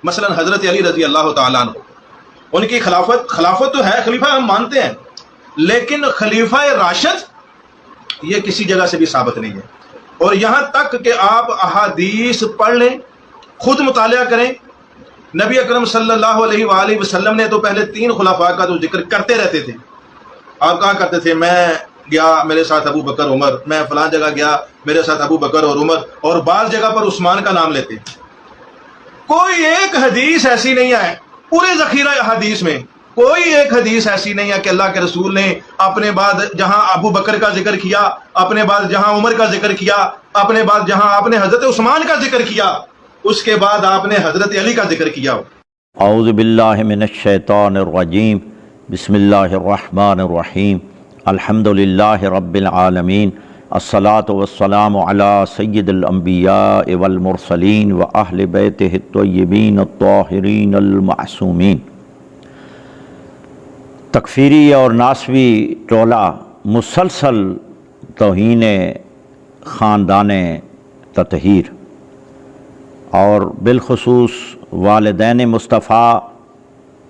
مثلا حضرت علی رضی اللہ تعالیٰ عنہ، ان کی خلافت تو ہے، خلیفہ ہم مانتے ہیں، لیکن خلیفہ راشد یہ کسی جگہ سے بھی ثابت نہیں ہے۔ اور یہاں تک کہ آپ احادیث پڑھ لیں، خود مطالعہ کریں، نبی اکرم صلی اللہ علیہ وآلہ وسلم نے تو پہلے 3 خلفاء کا تو ذکر کرتے رہتے تھے۔ آپ کہا کرتے تھے میں گیا میرے ساتھ ابو بکر عمر، میں فلاں جگہ گیا میرے ساتھ ابو بکر اور عمر، اور بعض جگہ پر عثمان کا نام لیتے۔ کوئی ایک حدیث ایسی نہیں ہے پورے ذخیرہ حدیث میں، کوئی ایک حدیث ایسی نہیں ہے کہ اللہ کے رسول نے اپنے بعد جہاں ابو بکر کا ذکر کیا، اپنے بعد جہاں عمر کا ذکر کیا، اپنے بعد جہاں آپ نے حضرت عثمان کا ذکر کیا، اس کے بعد آپ نے حضرت علی کا ذکر کیا ہو۔ اعوذ باللہ من الشیطان الرجیم، بسم اللہ الرحمن الرحیم، الحمدللہ رب العالمین، الصلاۃ والسلام علی سید الانبیاء والمرسلین واہل بیتہ الطیبین الطاہرین المعصومین۔ تکفیری اور ناسوی ٹولہ مسلسل توہین خاندان تطہیر اور بالخصوص والدین مصطفیٰ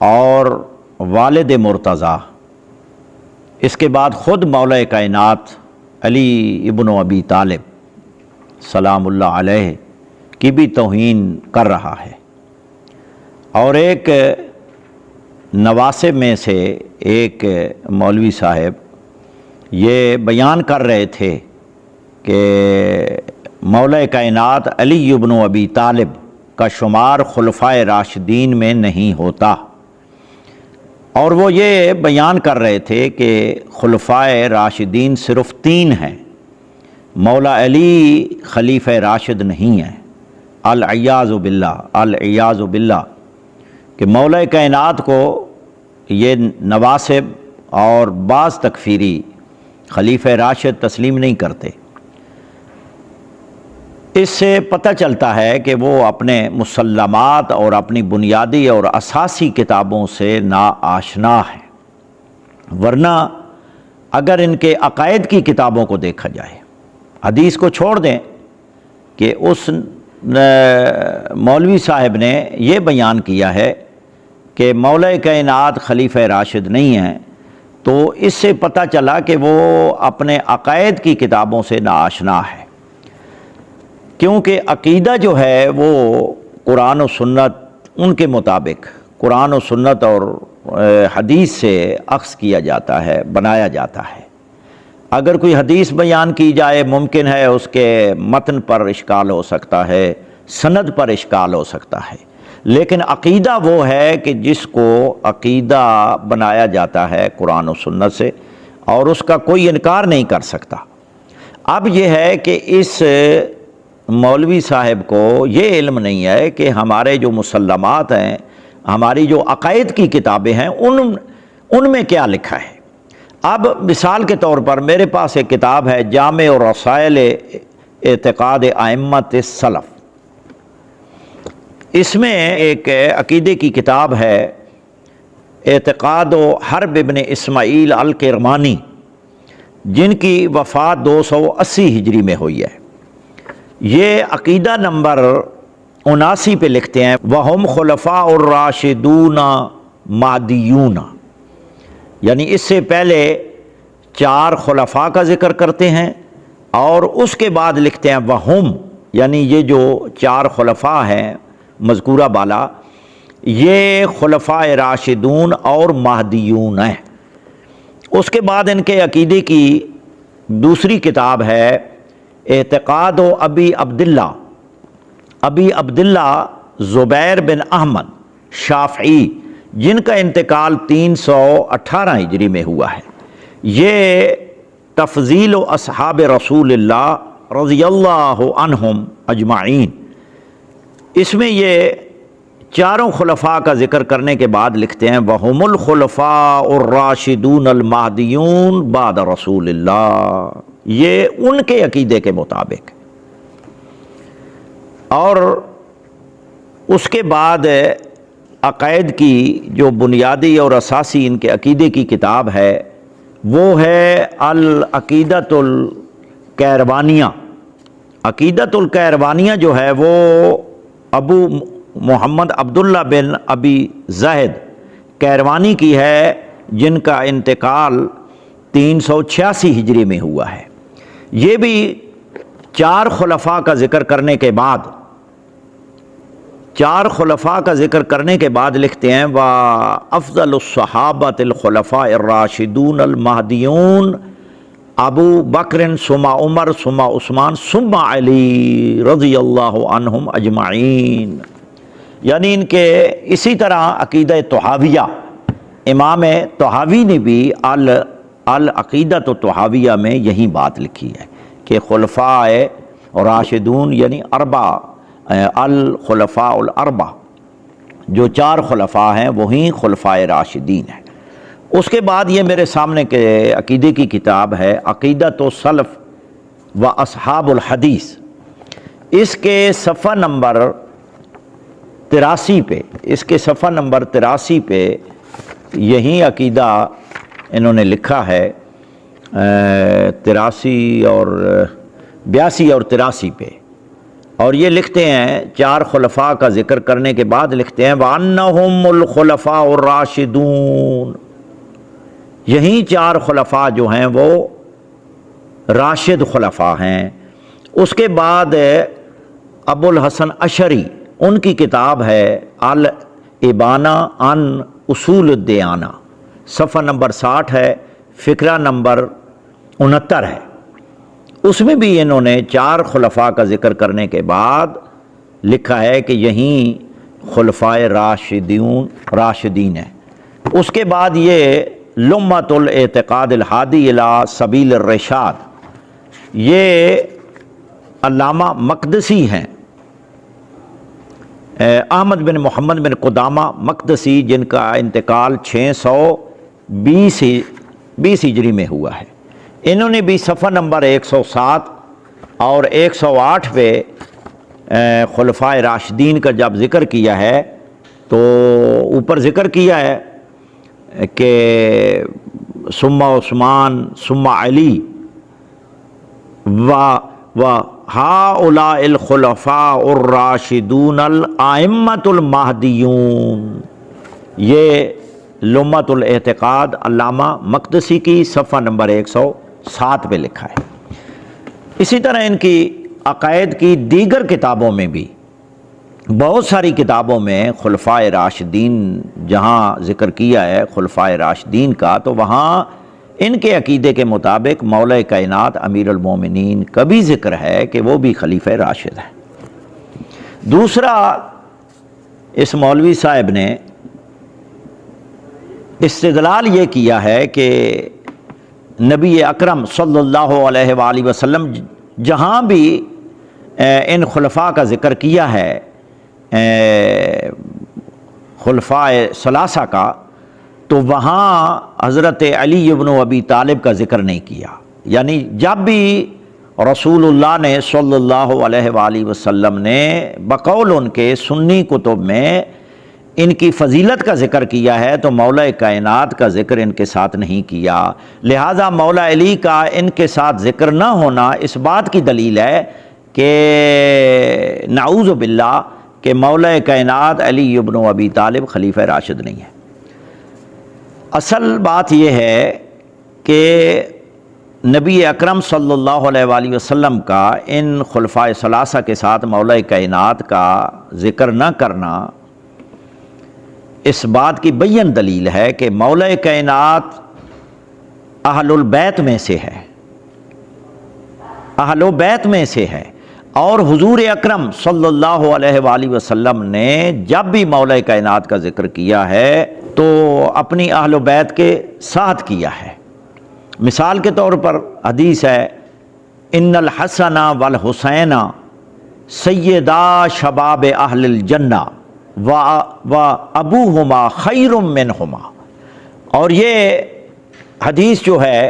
اور والد مرتضیٰ، اس کے بعد خود مولا کائنات علی ابن ابی طالب سلام اللہ علیہ کی بھی توہین کر رہا ہے۔ اور ایک نواسب میں سے ایک مولوی صاحب یہ بیان کر رہے تھے کہ مولا کائنات علی ابن ابی طالب کا شمار خلفائے راشدین میں نہیں ہوتا، اور وہ یہ بیان کر رہے تھے کہ خلفائے راشدین صرف 3 ہیں، مولا علی خلیفہ راشد نہیں ہیں، العیاذ باللہ، العیاذ باللہ، کہ مولا کائنات کو یہ نواسب اور بعض تکفیری خلیفہ راشد تسلیم نہیں کرتے۔ اس سے پتہ چلتا ہے کہ وہ اپنے مسلمات اور اپنی بنیادی اور اساسی کتابوں سے ناآشنا ہیں، ورنہ اگر ان کے عقائد کی کتابوں کو دیکھا جائے، حدیث کو چھوڑ دیں کہ اس مولوی صاحب نے یہ بیان کیا ہے کہ مولا کائنات خلیفہ راشد نہیں ہیں، تو اس سے پتہ چلا کہ وہ اپنے عقائد کی کتابوں سے ناآشنا ہے، کیونکہ عقیدہ جو ہے وہ قرآن و سنت ان کے مطابق قرآن و سنت اور حدیث سے اخذ کیا جاتا ہے، بنایا جاتا ہے۔ اگر کوئی حدیث بیان کی جائے ممکن ہے اس کے متن پر اشکال ہو سکتا ہے، سند پر اشکال ہو سکتا ہے، لیکن عقیدہ وہ ہے کہ جس کو عقیدہ بنایا جاتا ہے قرآن و سنت سے، اور اس کا کوئی انکار نہیں کر سکتا۔ اب یہ ہے کہ اس مولوی صاحب کو یہ علم نہیں ہے کہ ہمارے جو مسلمات ہیں، ہماری جو عقائد کی کتابیں ہیں، ان میں کیا لکھا ہے۔ اب مثال کے طور پر میرے پاس ایک کتاب ہے جامع رسائل اعتقاد ائمۃ السلف، اس میں ایک عقیدے کی کتاب ہے اعتقاد و حرب ابن اسماعیل الکرمانی، جن کی وفات 280 ہجری میں ہوئی ہے۔ یہ عقیدہ نمبر 79 پہ لکھتے ہیں وَهُمْ خُلَفَاءُ الرَّاشِدُونَ مَهْدِيُّونَ، یعنی اس سے پہلے 4 خلفاء کا ذکر کرتے ہیں، اور اس کے بعد لکھتے ہیں وَهُمْ، یعنی یہ جو 4 خلفاء ہیں مذکورہ بالا، یہ خلفاء راشدون اور مہدیون ہیں۔ اس کے بعد ان کے عقیدے کی دوسری کتاب ہے اعتقاد و ابی عبداللہ زبیر بن احمد شافعی، جن کا انتقال 318 ہجری میں ہوا ہے۔ یہ تفضیل و اصحاب رسول اللہ رضی اللہ عنہم اجمعین، اس میں یہ 4 خلفاء کا ذکر کرنے کے بعد لکھتے ہیں وَهُمُ الْخُلَفَاءُ الرَّاشِدُونَ الْمَهْدِيُّونَ بعد رسول اللہ، یہ ان کے عقیدے کے مطابق۔ اور اس کے بعد عقائد کی جو بنیادی اور اساسی ان کے عقیدے کی کتاب ہے وہ ہے العقیدۃ الکیروانیہ۔ عقیدۃ الکیروانیہ جو ہے وہ ابو محمد عبداللہ بن ابی زاہد کیروانی کی ہے، جن کا انتقال 386 ہجری میں ہوا ہے۔ یہ بھی 4 خلفاء کا ذکر کرنے کے بعد 4 خلفاء کا ذکر کرنے کے بعد لکھتے ہیں وَأَفْضَلُ الصَّحَابَةِ الْخُلَفَاءِ الرَّاشِدُونَ الْمَهْدِيُّونَ ابو بکر ثم عمر ثم عثمان ثم علی رضی اللہ عنہم اجمعین، یعنی ان کے اسی طرح عقیدہ طحاویہ، امام طحاوی نے بھی العقیدہ طحاویہ میں یہی بات لکھی ہے کہ خلفاء راشدون یعنی الخلفاء الاربع، جو 4 خلفاء ہیں وہی خلفاء راشدین ہیں۔ اس کے بعد یہ میرے سامنے کے عقیدے کی کتاب ہے عقیدۃ السلف و اصحاب الحدیث، اس کے صفحہ نمبر 83 پہ یہی عقیدہ انہوں نے لکھا ہے، 82 اور 83 پہ، اور یہ لکھتے ہیں 4 خلفاء کا ذکر کرنے کے بعد لکھتے ہیں وَأَنَّهُمُ الْخُلَفَاءُ الرَّاشِدُونَ، یہی 4 خلفاء جو ہیں وہ راشد خلفاء ہیں۔ اس کے بعد ابو الحسن اشعری، ان کی کتاب ہے الابانہ عن اصول الدیانہ، صفحہ نمبر 60 ہے، فقرہ نمبر 69 ہے۔ اس میں بھی انہوں نے 4 خلفاء کا ذکر کرنے کے بعد لکھا ہے کہ یہیں خلفاء راشدین ہیں۔ اس کے بعد یہ لمۃ الاعتقاد الہادی الی سبیل الرشاد، یہ علامہ مقدسی ہیں، احمد بن محمد بن قدامہ مقدسی، جن کا انتقال 620 ہجری میں ہوا ہے۔ انہوں نے بھی صفحہ نمبر 107 اور 108 پہ خلفاء راشدین کا جب ذکر کیا ہے تو اوپر ذکر کیا ہے کہ ثم عثمان ثم علی و ہؤلاء الخلفاء الراشدون الائمۃ المہدیون، یہ لمۃ الاعتقاد علامہ مقدسی کی صفحہ نمبر 107 پہ لکھا ہے۔ اسی طرح ان کی عقائد کی دیگر کتابوں میں بھی، بہت ساری کتابوں میں خلفاء راشدین جہاں ذکر کیا ہے خلفاء راشدین کا، تو وہاں ان کے عقیدے کے مطابق مولا کائنات امیر المومنین کا بھی ذکر ہے کہ وہ بھی خلیفہ راشد ہے۔ دوسرا، اس مولوی صاحب نے استدلال یہ کیا ہے کہ نبی اکرم صلی اللہ علیہ وآلہ وسلم جہاں بھی ان خلفاء کا ذکر کیا ہے، خلفاء ثلاثہ کا، تو وہاں حضرت علی ابن ابی طالب کا ذکر نہیں کیا، یعنی جب بھی رسول اللہ نے صلی اللہ علیہ وآلہ وسلم نے بقول ان کے سنی کتب میں ان کی فضیلت کا ذکر کیا ہے تو مولا کائنات کا ذکر ان کے ساتھ نہیں کیا، لہٰذا مولا علی کا ان کے ساتھ ذکر نہ ہونا اس بات کی دلیل ہے کہ نعوذ باللہ کہ مولا کائنات علی ابن ابی طالب خلیفہ راشد نہیں ہے۔ اصل بات یہ ہے کہ نبی اکرم صلی اللہ علیہ وآلہ وسلم کا ان خلفاء ثلاثہ کے ساتھ مولا کائنات کا ذکر نہ کرنا اس بات کی بین دلیل ہے کہ مولا کائنات اہل البیت میں سے ہے، اہل بیت میں سے ہے، اور حضور اکرم صلی اللہ علیہ وآلہ وسلم نے جب بھی مولا کائنات کا ذکر کیا ہے تو اپنی اہل بیت کے ساتھ کیا ہے۔ مثال کے طور پر حدیث ہے ان الحسن والحسین سیدا شباب اہل الجنہ و ابوہما خیر منہما، اور یہ حدیث جو ہے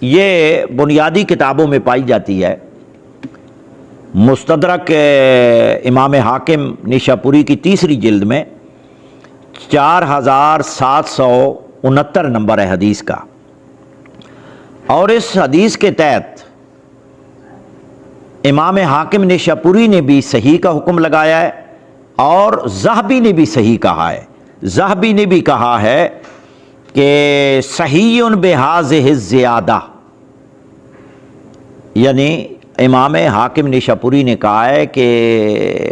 یہ بنیادی کتابوں میں پائی جاتی ہے، مستدرک امام حاکم نیشاپوری کی 3 جلد میں 4769 نمبر ہے حدیث کا، اور اس حدیث کے تحت امام حاکم نیشاپوری نے بھی صحیح کا حکم لگایا ہے اور ذہبی نے بھی صحیح کہا ہے، ذہبی نے بھی کہا ہے کہ صحیح بہذہ الزیادہ، یعنی امام حاکم نیشاپوری نے کہا ہے کہ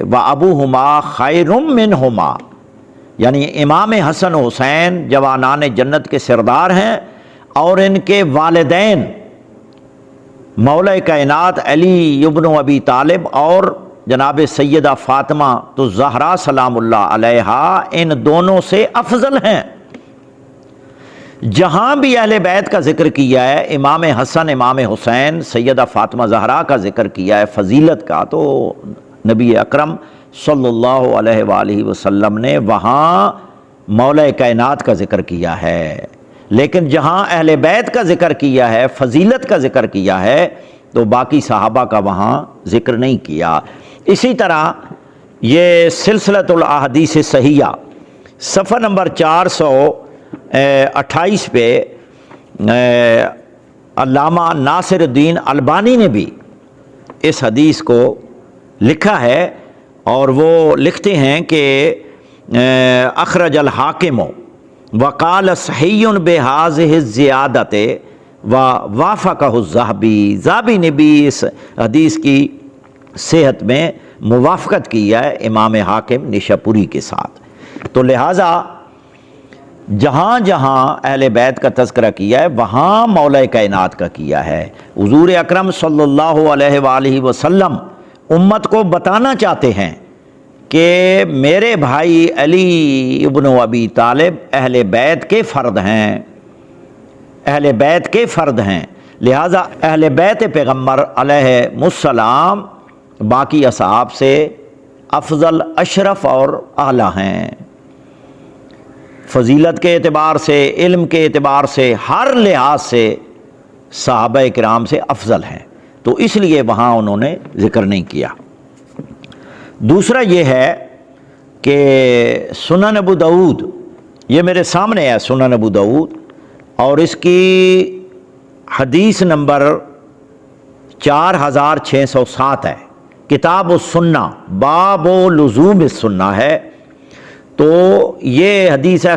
وَأَبُوهُمَا خَيْرٌ مِّنْهُمَا، یعنی امام حسن و حسین جوانان جنت کے سردار ہیں، اور ان کے والدین مولا کائنات علی ابن ابی طالب اور جناب سیدہ فاطمہ تو زہرا سلام اللہ علیہا ان دونوں سے افضل ہیں۔ جہاں بھی اہل بیت کا ذکر کیا ہے، امام حسن، امام حسین، سیدہ فاطمہ زہرا کا ذکر کیا ہے فضیلت کا، تو نبی اکرم صلی اللہ علیہ وآلہ وسلم نے وہاں مولا کائنات کا ذکر کیا ہے، لیکن جہاں اہل بیت کا ذکر کیا ہے، فضیلت کا ذکر کیا ہے، تو باقی صحابہ کا وہاں ذکر نہیں کیا۔ اسی طرح یہ سلسلۃ الاحادیث صحیحہ صفحہ نمبر 428 پہ علامہ ناصر الدین البانی نے بھی اس حدیث کو لکھا ہے، اور وہ لکھتے ہیں کہ اخرج الحاکم وقال صحیح بہذہ الزیادۃ ووافقہ الذہبی، ذہبی نے بھی اس حدیث کی صحت میں موافقت کی ہے امام حاکم نیشاپوری کے ساتھ۔ تو لہٰذا جہاں جہاں اہل بیت کا تذکرہ کیا ہے وہاں مولا کائنات کا کیا ہے۔ حضور اکرم صلی اللہ علیہ وآلہ وسلم امت کو بتانا چاہتے ہیں کہ میرے بھائی علی ابن ابی طالب اہل بیت کے فرد ہیں، اہل بیت کے فرد ہیں، لہٰذا اہل بیت پیغمبر علیہ السلام باقی اصحاب سے افضل، اشرف اور اعلیٰ ہیں، فضیلت کے اعتبار سے، علم کے اعتبار سے، ہر لحاظ سے صحابہ کرام سے افضل ہیں، تو اس لیے وہاں انہوں نے ذکر نہیں کیا۔ دوسرا یہ ہے کہ سنن ابو داؤد، یہ میرے سامنے ہے سنن ابو داؤد، اور اس کی حدیث نمبر 4607 ہے، کتاب السنہ باب لزوم السنہ ہے۔ تو یہ حدیث ہے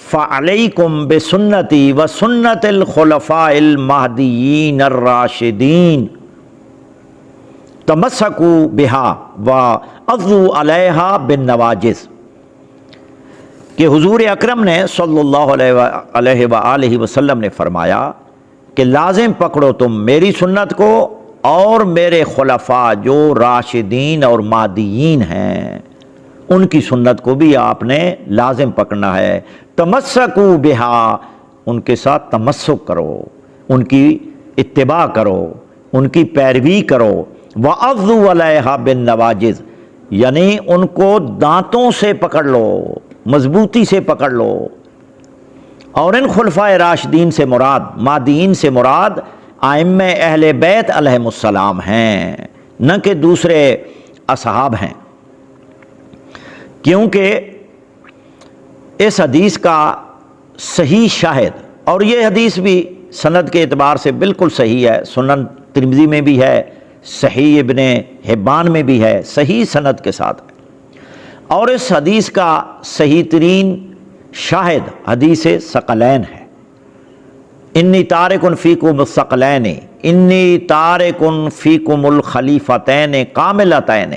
فعلیکم بسنتی وسنت الخلفاء المہدیین الراشدین تمسکوا بہا وعضوا علیہا بالنواجذ، کہ حضور اکرم نے صلی اللہ علیہ وآلہ وسلم نے فرمایا کہ لازم پکڑو تم میری سنت کو اور میرے خلفاء جو راشدین اور مہدیین ہیں ان کی سنت کو بھی آپ نے لازم پکڑنا ہے۔ تمسکوا بہا، ان کے ساتھ تمسک کرو، ان کی اتباع کرو، ان کی پیروی کرو۔ وعضوا علیہا بالنواجذ، یعنی ان کو دانتوں سے پکڑ لو، مضبوطی سے پکڑ لو۔ اور ان خلفاء راشدین سے مراد، مہدیین سے مراد ائمہ اہل بیت علیہم السلام ہیں، نہ کہ دوسرے اصحاب ہیں، کیونکہ اس حدیث کا صحیح شاہد، اور یہ حدیث بھی سند کے اعتبار سے بالکل صحیح ہے، سنن ترمذی میں بھی ہے، صحیح ابن حبان میں بھی ہے، صحیح سند کے ساتھ ہے۔ اور اس حدیث کا صحیح ترین شاہد حدیث ثقلین ہے، انی تارک فیکم الثقلین، انی تارک فیکم الخلیفتین کاملتین،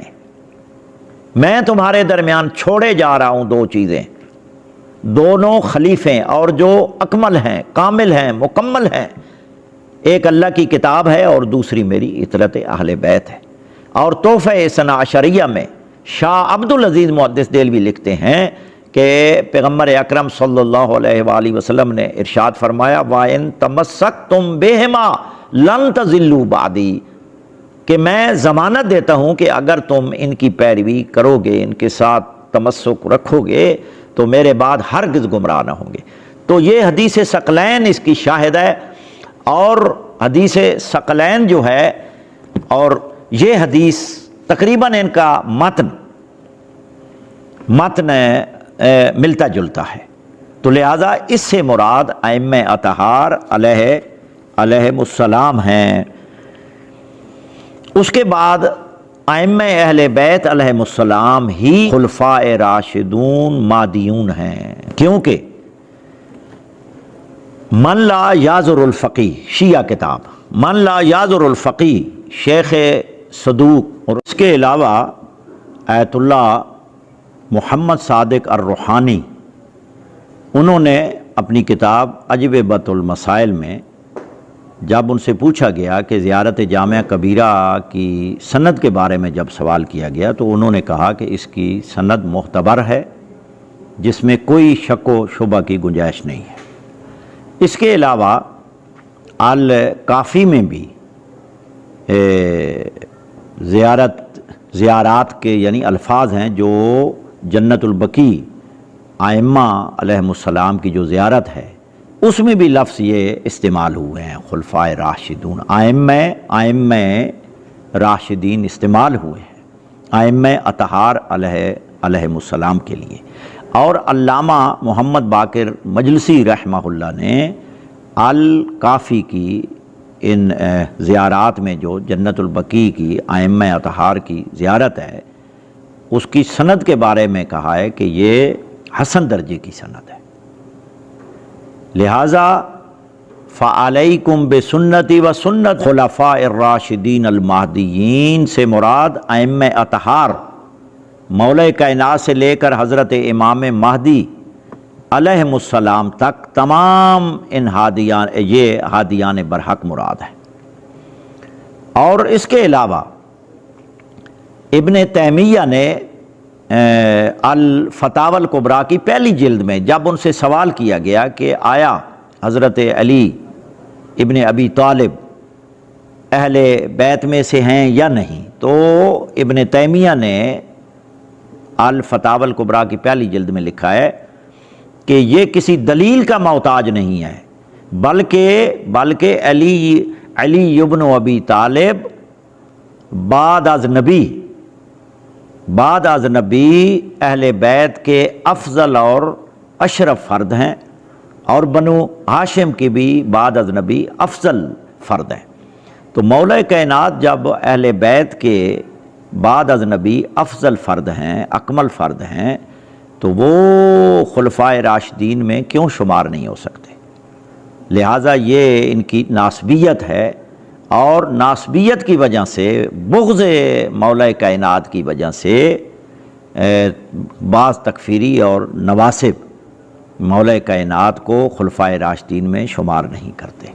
میں تمہارے درمیان چھوڑے جا رہا ہوں دو چیزیں، دونوں خلیفے اور جو اکمل ہیں، کامل ہیں، مکمل ہیں، ایک اللہ کی کتاب ہے اور دوسری میری اطرت اہل بیت ہے۔ اور تحفہ اثنا عشریہ میں شاہ عبدالعزیز محدث دہلوی لکھتے ہیں کہ پیغمبر اکرم صلی اللہ علیہ وآلہ وسلم نے ارشاد فرمایا وَإِن تَمَسَّكْتُمْ بِهِمَا لَن تَضِلُّوا بَعْدِي، کہ میں ضمانت دیتا ہوں کہ اگر تم ان کی پیروی کرو گے، ان کے ساتھ تمسک رکھو گے تو میرے بعد ہرگز گمراہ نہ ہوں گے۔ تو یہ حدیث ثقلین اس کی شاہد ہے، اور حدیث ثقلین جو ہے اور یہ حدیث تقریباً ان کا متن ملتا جلتا ہے، تو لہذا اس سے مراد ائمہ اطہار علیہم السلام ہیں۔ اس کے بعد ائمہ اہل بیت علیہم السلام ہی خلفاء راشدون مہدیون ہیں، کیونکہ من لا یازر الفقی، شیعہ کتاب، من لا یازر الفقی شیخ صدوق، اور اس کے علاوہ آیت اللہ محمد صادق الروحانی، انہوں نے اپنی کتاب اجوبۃ المسائل میں جب ان سے پوچھا گیا کہ زیارت جامعہ کبیرہ کی سند کے بارے میں جب سوال کیا گیا تو انہوں نے کہا کہ اس کی سند معتبر ہے، جس میں کوئی شک و شبہ کی گنجائش نہیں ہے۔ اس کے علاوہ الکافی میں بھی زیارات کے یعنی الفاظ ہیں جو جنت البقیع ائمہ علیہم السلام کی جو زیارت ہے اس میں بھی لفظ یہ استعمال ہوئے ہیں، خلفاء راشدون، ائمہ راشدین استعمال ہوئے ہیں ائمہ اطہار علیہم السلام کے لیے۔ اور علامہ محمد باقر مجلسی رحمہ اللہ نے الکافی کی ان زیارات میں جو جنت البقیع کی ائمہ اطہار کی زیارت ہے اس کی سند کے بارے میں کہا ہے کہ یہ حسن درجے کی سند ہے، لہٰذا فعلیکم بسنتی و سنت خلفاء الراشدین المہدیین سے مراد ائمہ اطہار مولا کائنات سے لے کر حضرت امام مہدی علیہم السلام تک تمام ان ہادیان برحق مراد ہے۔ اور اس کے علاوہ ابن تیمیہ نے الفتاوی الکبریٰ کی پہلی جلد میں جب ان سے سوال کیا گیا کہ آیا حضرت علی ابن ابی طالب اہل بیت میں سے ہیں یا نہیں، تو ابن تیمیہ نے الفتاوی الکبریٰ کی پہلی جلد میں لکھا ہے کہ یہ کسی دلیل کا محتاج نہیں ہے، بلکہ علی ابن ابی طالب بعد از نبی اہل بیت کے افضل اور اشرف فرد ہیں، اور بنو ہاشم کی بھی بعد از نبی افضل فرد ہیں۔ تو مولا کائنات جب اہل بیت کے بعد از نبی افضل فرد ہیں، اکمل فرد ہیں، تو وہ خلفائے راشدین میں کیوں شمار نہیں ہو سکتے؟ لہٰذا یہ ان کی ناسبیت ہے، اور ناسبیت کی وجہ سے بغض مولا کائنات کی وجہ سے بعض تکفیری اور نواسب مولا کائنات کو خلفائے راشدین میں شمار نہیں کرتے۔